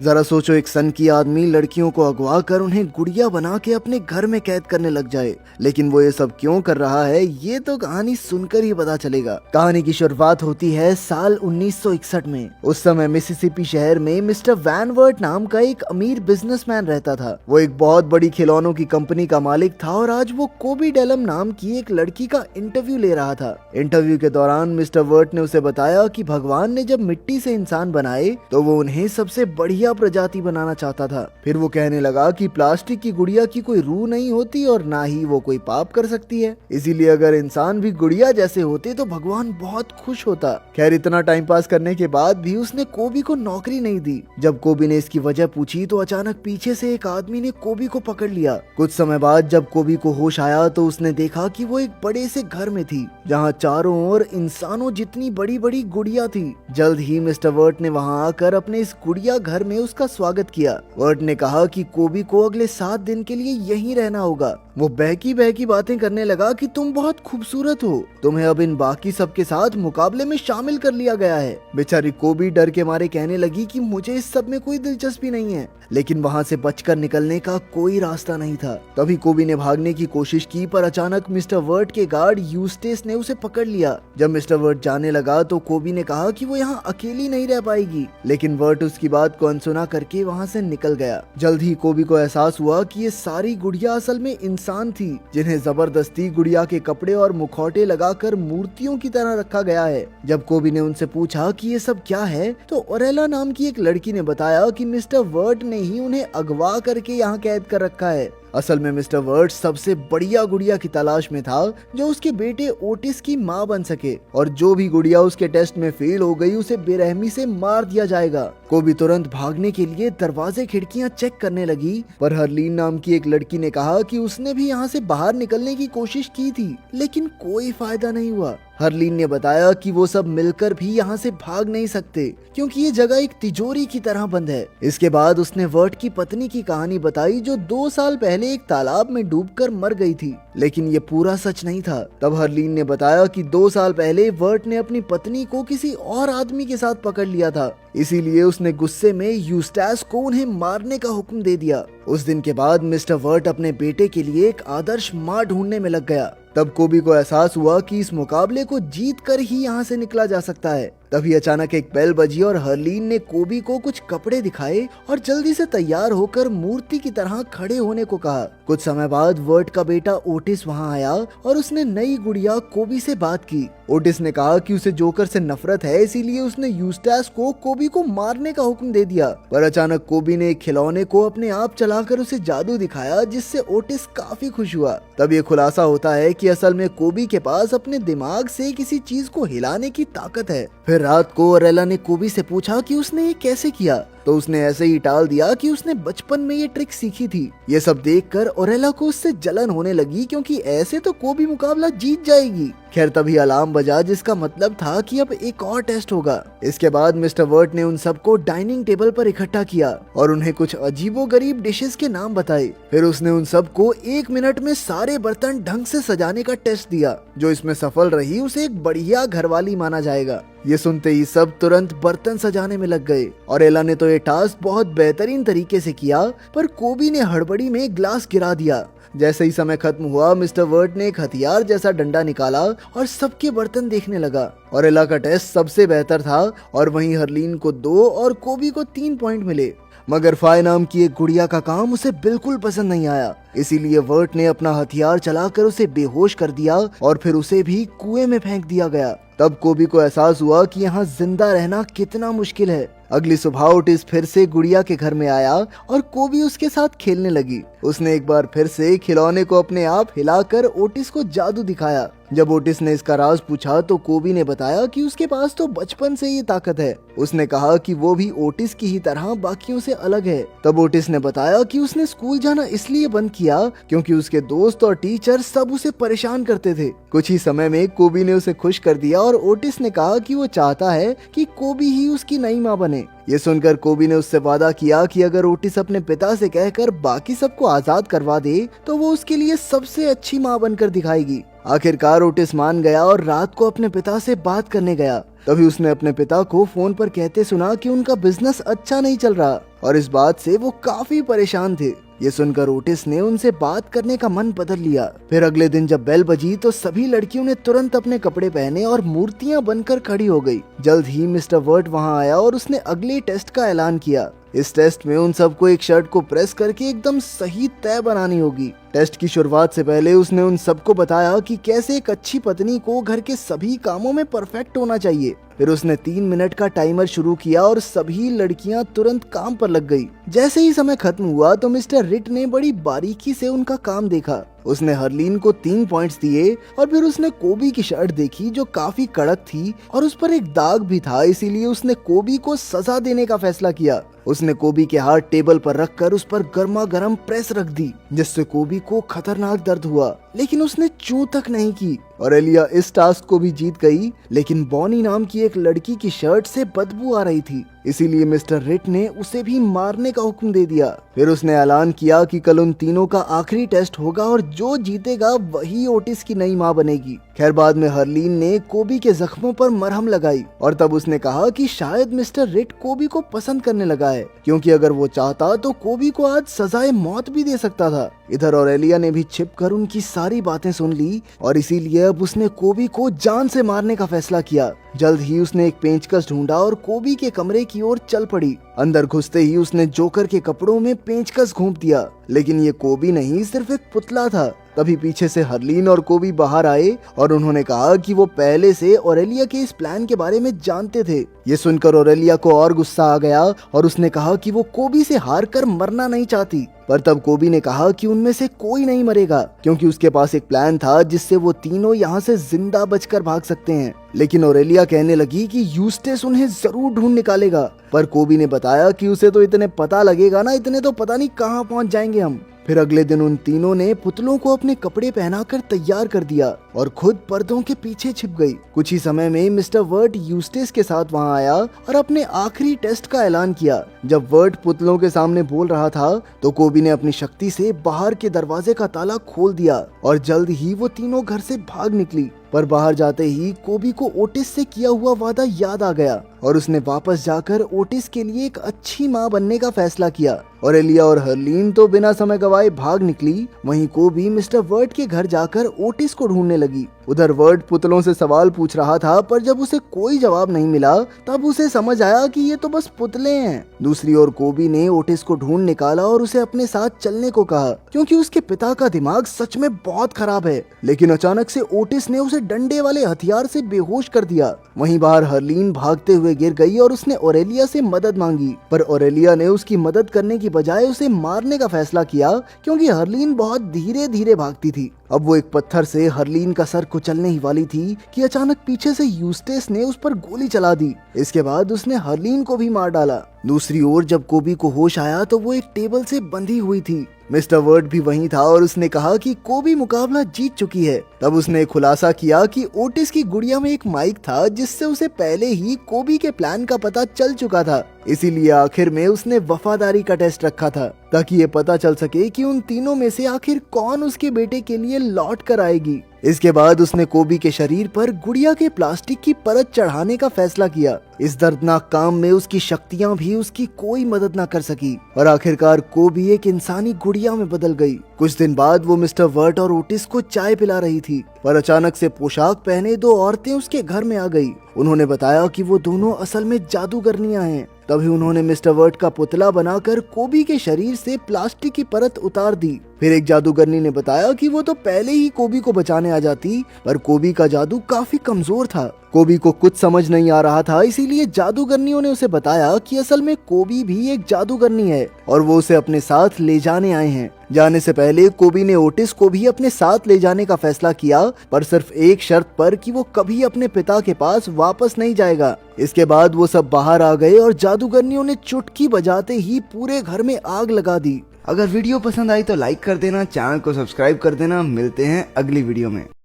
जरा सोचो, एक सन की आदमी लड़कियों को अगवा कर उन्हें गुड़िया बना के अपने घर में कैद करने लग जाए। लेकिन वो ये सब क्यों कर रहा है, ये तो कहानी सुनकर ही पता चलेगा। कहानी की शुरुआत होती है साल 1961 में। उस समय मिसिसिपी शहर में मिस्टर वैन वर्ट नाम का एक अमीर बिजनेसमैन रहता था। वो एक बहुत बड़ी खिलौनों की कंपनी का मालिक था और आज वो कोबी डेलम नाम की एक लड़की का इंटरव्यू ले रहा था। इंटरव्यू के दौरान मिस्टर वर्ट ने उसे बताया कि भगवान ने जब मिट्टी से इंसान बनाए तो वो उन्हें सबसे बढ़िया प्रजाति बनाना चाहता था। फिर वो कहने लगा कि प्लास्टिक की गुड़िया की कोई रूह नहीं होती और ना ही वो कोई पाप कर सकती है, इसीलिए अगर इंसान भी गुड़िया जैसे होते तो भगवान बहुत खुश होता। खैर, इतना टाइम पास करने के बाद भी उसने कोबी को नौकरी नहीं दी। जब कोबी ने इसकी वजह पूछी तो अचानक पीछे से एक आदमी ने कोबी को पकड़ लिया। कुछ समय बाद जब कोबी को होश आया तो उसने देखा कि वो एक बड़े से घर में थी जहाँ चारों ओर इंसानों जितनी बड़ी बड़ी गुड़िया थी। जल्द ही मिस्टर वर्ट ने वहाँ आकर अपने इस गुड़िया घर में उसका स्वागत किया। वर्ट ने कहा कि कोबी को अगले 7 दिन के लिए यहीं रहना होगा। वो बहकी बहकी बातें करने लगा कि तुम बहुत खूबसूरत हो, तुम्हें अब इन बाकी सबके साथ मुकाबले में शामिल कर लिया गया है। बेचारी कोबी डर के मारे कहने लगी कि मुझे इस सब में कोई दिलचस्पी नहीं है, लेकिन वहाँ से बचकर निकलने का कोई रास्ता नहीं था। तभी कोबी ने भागने की कोशिश की, पर अचानक मिस्टर वर्ट के गार्ड यूस्टेस ने उसे पकड़ लिया। जब मिस्टर वर्ट जाने लगा तो कोबी ने कहा कि वो यहाँ अकेली नहीं रह पाएगी, लेकिन वर्ट उसकी बात को अनसुना करके वहाँ से निकल गया। जल्द ही कोबी को एहसास हुआ कि ये सारी गुड़िया असल में इंसान थी, जिन्हें जबरदस्ती गुड़िया के कपड़े और मुखौटे लगाकर मूर्तियों की तरह रखा गया है। जब कोबी ने उनसे पूछा कि ये सब क्या है, तो ओरेला नाम की एक लड़की ने बताया कि मिस्टर वर्ट ने ही उन्हें अगवा करके यहाँ कैद कर रखा है। असल में मिस्टर वर्ट सबसे बढ़िया गुड़िया की तलाश में था जो उसके बेटे ओटिस की मां बन सके, और जो भी गुड़िया उसके टेस्ट में फेल हो गई उसे बेरहमी से मार दिया जाएगा। कोबी तुरंत भागने के लिए दरवाजे खिड़कियां चेक करने लगी, पर हरलीन नाम की एक लड़की ने कहा कि उसने भी यहाँ से बाहर निकलने की कोशिश की थी, लेकिन कोई फायदा नहीं हुआ। हरलीन ने बताया कि वो सब मिलकर भी यहाँ से भाग नहीं सकते क्योंकि ये जगह एक तिजोरी की तरह बंद है। इसके बाद उसने वर्ट की पत्नी की कहानी बताई जो 2 साल पहले एक तालाब में डूबकर मर गई थी, लेकिन ये पूरा सच नहीं था। तब हरलीन ने बताया कि 2 साल पहले वर्ट ने अपनी पत्नी को किसी और आदमी के साथ पकड़ लिया था, इसीलिए उसने गुस्से में यूस्टेस को उन्हें मारने का हुक्म दे दिया। उस दिन के बाद मिस्टर वर्ट अपने बेटे के लिए एक आदर्श माँ ढूंढने में लग गया। तब कोबी को एहसास हुआ कि इस मुकाबले को जीत कर ही यहाँ से निकला जा सकता है। तभी अचानक एक बेल बजी और हरलीन ने कोबी को कुछ कपड़े दिखाए और जल्दी से तैयार होकर मूर्ति की तरह खड़े होने को कहा। कुछ समय बाद वर्ट का बेटा ओटिस वहाँ आया और उसने नई गुड़िया कोबी से बात की। ओटिस ने कहा कि उसे जोकर से नफरत है, इसीलिए उसने यूस्टेस को कोबी को मारने का हुक्म दे दिया। पर अचानक कोबी ने एक खिलौने को अपने आप चलाकर उसे जादू दिखाया, जिससे ओटिस काफी खुश हुआ। तब ये खुलासा होता है कि असल में कोबी के पास अपने दिमाग से किसी चीज को हिलाने की ताकत है। फिर रात को ओरेला ने कोबी से पूछा कि उसने ये कैसे किया, तो उसने ऐसे ही टाल दिया कि उसने बचपन में ये ट्रिक सीखी थी। ये सब देखकर ओरेला को उससे जलन होने लगी क्योंकि ऐसे तो कोबी मुकाबला जीत जाएगी। खैर, तभी अलार्म बजा, जिसका मतलब था कि अब एक और टेस्ट होगा। इसके बाद मिस्टर वर्ट ने उन सबको डाइनिंग टेबल पर इकट्ठा किया और उन्हें कुछ अजीबोगरीब डिशेस के नाम बताए। फिर उसने उन सबको 1 मिनट में सारे बर्तन ढंग से सजाने का टेस्ट दिया। जो इसमें सफल रही उसे एक बढ़िया घरवाली माना जाएगा। ये सुनते ही सब तुरंत बर्तन सजाने में लग गए और एला ने तो ये टास्क बहुत बेहतरीन तरीके से किया, पर कोबी ने हड़बड़ी में ग्लास गिरा दिया। जैसे ही समय खत्म हुआ, मिस्टर वर्ट ने एक हथियार जैसा डंडा निकाला और सबके बर्तन देखने लगा। और एला का टेस्ट सबसे बेहतर था और वहीं हरलीन को 2 और कोबी को 3 पॉइंट मिले। मगर फाय नाम की एक गुड़िया का काम उसे बिल्कुल पसंद नहीं आया, इसीलिए वर्ट ने अपना हथियार चलाकर उसे बेहोश कर दिया और फिर उसे भी कुएं में फेंक दिया गया। तब कोबी को एहसास हुआ कि यहाँ जिंदा रहना कितना मुश्किल है। अगली सुबह ओटिस फिर से गुड़िया के घर में आया और कोबी उसके साथ खेलने लगी। उसने एक बार फिर से खिलौने को अपने आप हिलाकर ओटिस को जादू दिखाया। जब ओटिस ने इसका राज पूछा तो कोबी ने बताया कि उसके पास तो बचपन से ये ताकत है। उसने कहा कि वो भी ओटिस की ही तरह बाकियों से अलग है। तब ओटिस ने बताया कि उसने स्कूल जाना इसलिए बंद किया क्योंकि उसके दोस्त और टीचर सब उसे परेशान करते थे। कुछ ही समय में कोबी ने उसे खुश कर दिया और ओटिस ने कहा कि वो चाहता है कि कोबी ही उसकी नई माँ बने। ये सुनकर कोबी ने उससे वादा किया कि अगर ओटिस अपने पिता से कहकर बाकी सबको आजाद करवा दे तो वो उसके लिए सबसे अच्छी माँ बनकर दिखाएगी। आखिरकार ओटिस मान गया और रात को अपने पिता से बात करने गया। तभी उसने अपने पिता को फोन पर कहते सुना कि उनका बिजनेस अच्छा नहीं चल रहा और इस बात से वो काफी परेशान थे। ये सुनकर ओटिस ने उनसे बात करने का मन बदल लिया। फिर अगले दिन जब बेल बजी तो सभी लड़कियों ने तुरंत अपने कपड़े पहने और मूर्तियां बनकर खड़ी हो गई। जल्द ही मिस्टर वर्ट वहां आया और उसने अगले टेस्ट का ऐलान किया। इस टेस्ट में उन सबको एक शर्ट को प्रेस करके एकदम सही तय बनानी होगी। टेस्ट की शुरुआत से पहले उसने उन सबको बताया कि कैसे एक अच्छी पत्नी को घर के सभी कामों में परफेक्ट होना चाहिए। फिर उसने 3 मिनट का टाइमर शुरू किया और सभी लड़कियां तुरंत काम पर लग गई। जैसे ही समय खत्म हुआ तो मिस्टर रिट ने बड़ी बारीकी से उनका काम देखा। उसने हरलीन को 3 पॉइंट्स दिए और फिर उसने कोबी की शर्ट देखी जो काफी कड़क थी और उस पर एक दाग भी था, इसीलिए उसने कोबी को सजा देने का फैसला किया। उसने कोबी के हाथ टेबल पर रखकर उस पर गर्मा गर्म प्रेस रख दी, जिससे कोबी को खतरनाक दर्द हुआ, लेकिन उसने चूं तक नहीं की। ऑरेलिया इस टास्क को भी जीत गई, लेकिन बॉनी नाम की एक लड़की की शर्ट से बदबू आ रही थी, इसीलिए मिस्टर रिट ने उसे भी मारने का हुक्म दे दिया। फिर उसने ऐलान किया कि कल उन तीनों का आखिरी टेस्ट होगा और जो जीतेगा वही ओटिस की नई माँ बनेगी। खैर बाद में हरलीन ने कोबी के जख्मों पर मरहम लगाई और तब उसने कहा कि शायद मिस्टर रिट कोबी को पसंद करने लगा है, क्योंकि अगर वो चाहता तो कोबी को आज सजाए मौत भी दे सकता था। इधर ऑरेलिया ने भी छिपकर उनकी सारी बातें सुन ली और इसीलिए अब उसने कोबी को जान से मारने का फैसला किया। जल्द ही उसने एक पेंचकस ढूंढा और कोबी के कमरे की ओर चल पड़ी। अंदर घुसते ही उसने जोकर के कपड़ों में पेंचकस घोंप दिया, लेकिन ये कोबी नहीं, सिर्फ एक पुतला था। तभी पीछे से हरलीन और कोबी बाहर आए और उन्होंने कहा कि वो पहले से ऑरेलिया के इस प्लान के बारे में जानते थे। ये सुनकर ऑरेलिया को और गुस्सा आ गया और उसने कहा कि वो कोबी से हार कर मरना नहीं चाहती। पर तब कोबी ने कहा कि उनमें से कोई नहीं मरेगा, क्योंकि उसके पास एक प्लान था जिससे वो तीनों यहाँ से जिंदा बचकर भाग सकते हैं। लेकिन ऑरेलिया कहने लगी कि यूस्टेस उन्हें जरूर ढूंढ निकालेगा। पर कोबी ने बताया कि उसे तो इतने पता लगेगा ना, इतने तो पता नहीं कहाँ पहुँच जाएंगे हम। फिर अगले दिन उन तीनों ने पुतलों को अपने कपड़े पहनाकर तैयार कर दिया और खुद पर्दों के पीछे छिप गई। कुछ ही समय में मिस्टर वर्ट यूस्टेस के साथ वहां आया और अपने आखिरी टेस्ट का ऐलान किया। जब वर्ट पुतलों के सामने बोल रहा था तो कोबी ने अपनी शक्ति से बाहर के दरवाजे का ताला खोल दिया और जल्द ही वो तीनों घर से भाग निकली। पर बाहर जाते ही कोबी को ओटिस से किया हुआ वादा याद आ गया और उसने वापस जाकर ओटिस के लिए एक अच्छी माँ बनने का फैसला किया। ऑरेलिया और हरलीन तो बिना समय गवाए भाग निकली। वहीं कोबी मिस्टर वर्ट के घर जाकर ओटिस को ढूंढने लगी। उधर वर्ट पुतलों से सवाल पूछ रहा था, पर जब उसे कोई जवाब नहीं मिला तब उसे समझ आया कि ये तो बस पुतले हैं। दूसरी ओर कोबी ने ओटिस को ढूंढ निकाला और उसे अपने साथ चलने को कहा, क्योंकि उसके पिता का दिमाग सच में बहुत खराब है। लेकिन अचानक से ओटिस ने उसे डंडे वाले हथियार से बेहोश कर दिया। वहीं बाहर हरलीन भागते हुए गिर गई और उसने ऑरेलिया से मदद मांगी, पर ऑरेलिया ने उसकी मदद करने की बजाय उसे मारने का फैसला किया, क्योंकि हरलीन बहुत धीरे धीरे भागती थी। अब वो एक पत्थर से हरलीन का सर कुचलने ही वाली थी कि अचानक पीछे से यूस्टेस ने उस पर गोली चला दी। इसके बाद उसने हरलीन को भी मार डाला। दूसरी ओर जब कोबी को होश आया तो वो एक टेबल से बंधी हुई थी। मिस्टर वर्ट भी वहीं था और उसने कहा कि कोबी मुकाबला जीत चुकी है। तब उसने खुलासा किया कि ओटिस की गुड़िया में एक माइक था, जिससे उसे पहले ही कोबी के प्लान का पता चल चुका था। इसीलिए आखिर में उसने वफादारी का टेस्ट रखा था, ताकि ये पता चल सके कि उन तीनों में से आखिर कौन उसके बेटे के लिए लौट कर आएगी। इसके बाद उसने कोबी के शरीर पर गुड़िया के प्लास्टिक की परत चढ़ाने का फैसला किया। इस दर्दनाक काम में उसकी शक्तियां भी उसकी कोई मदद न कर सकी और आखिरकार कोबी एक इंसानी गुड़िया में बदल गई। कुछ दिन बाद वो मिस्टर वर्ट और ओटिस को चाय पिला रही थी, पर अचानक से पोशाक पहने 2 औरतें उसके घर में आ गई। उन्होंने बताया कि वो दोनों असल में जादूगरनियां हैं। तभी उन्होंने मिस्टर वर्ट का पुतला बनाकर कोबी के शरीर से प्लास्टिक की परत उतार दी। फिर एक जादूगरनी ने बताया कि वो तो पहले ही कोबी को बचाने आ जाती, पर कोबी का जादू काफी कमजोर था। कोबी को कुछ समझ नहीं आ रहा था, इसीलिए जादूगरनियों ने उसे बताया कि असल में कोबी भी एक जादूगरनी है और वो उसे अपने साथ ले जाने आए हैं। जाने से पहले कोबी ने ओटिस को भी अपने साथ ले जाने का फैसला किया, पर सिर्फ एक शर्त पर कि वो कभी अपने पिता के पास वापस नहीं जाएगा। इसके बाद वो सब बाहर आ गए और जादूगरनियों ने चुटकी बजाते ही पूरे घर में आग लगा दी। अगर वीडियो पसंद आई तो लाइक कर देना, चैनल को सब्सक्राइब कर देना। मिलते हैं अगली वीडियो में।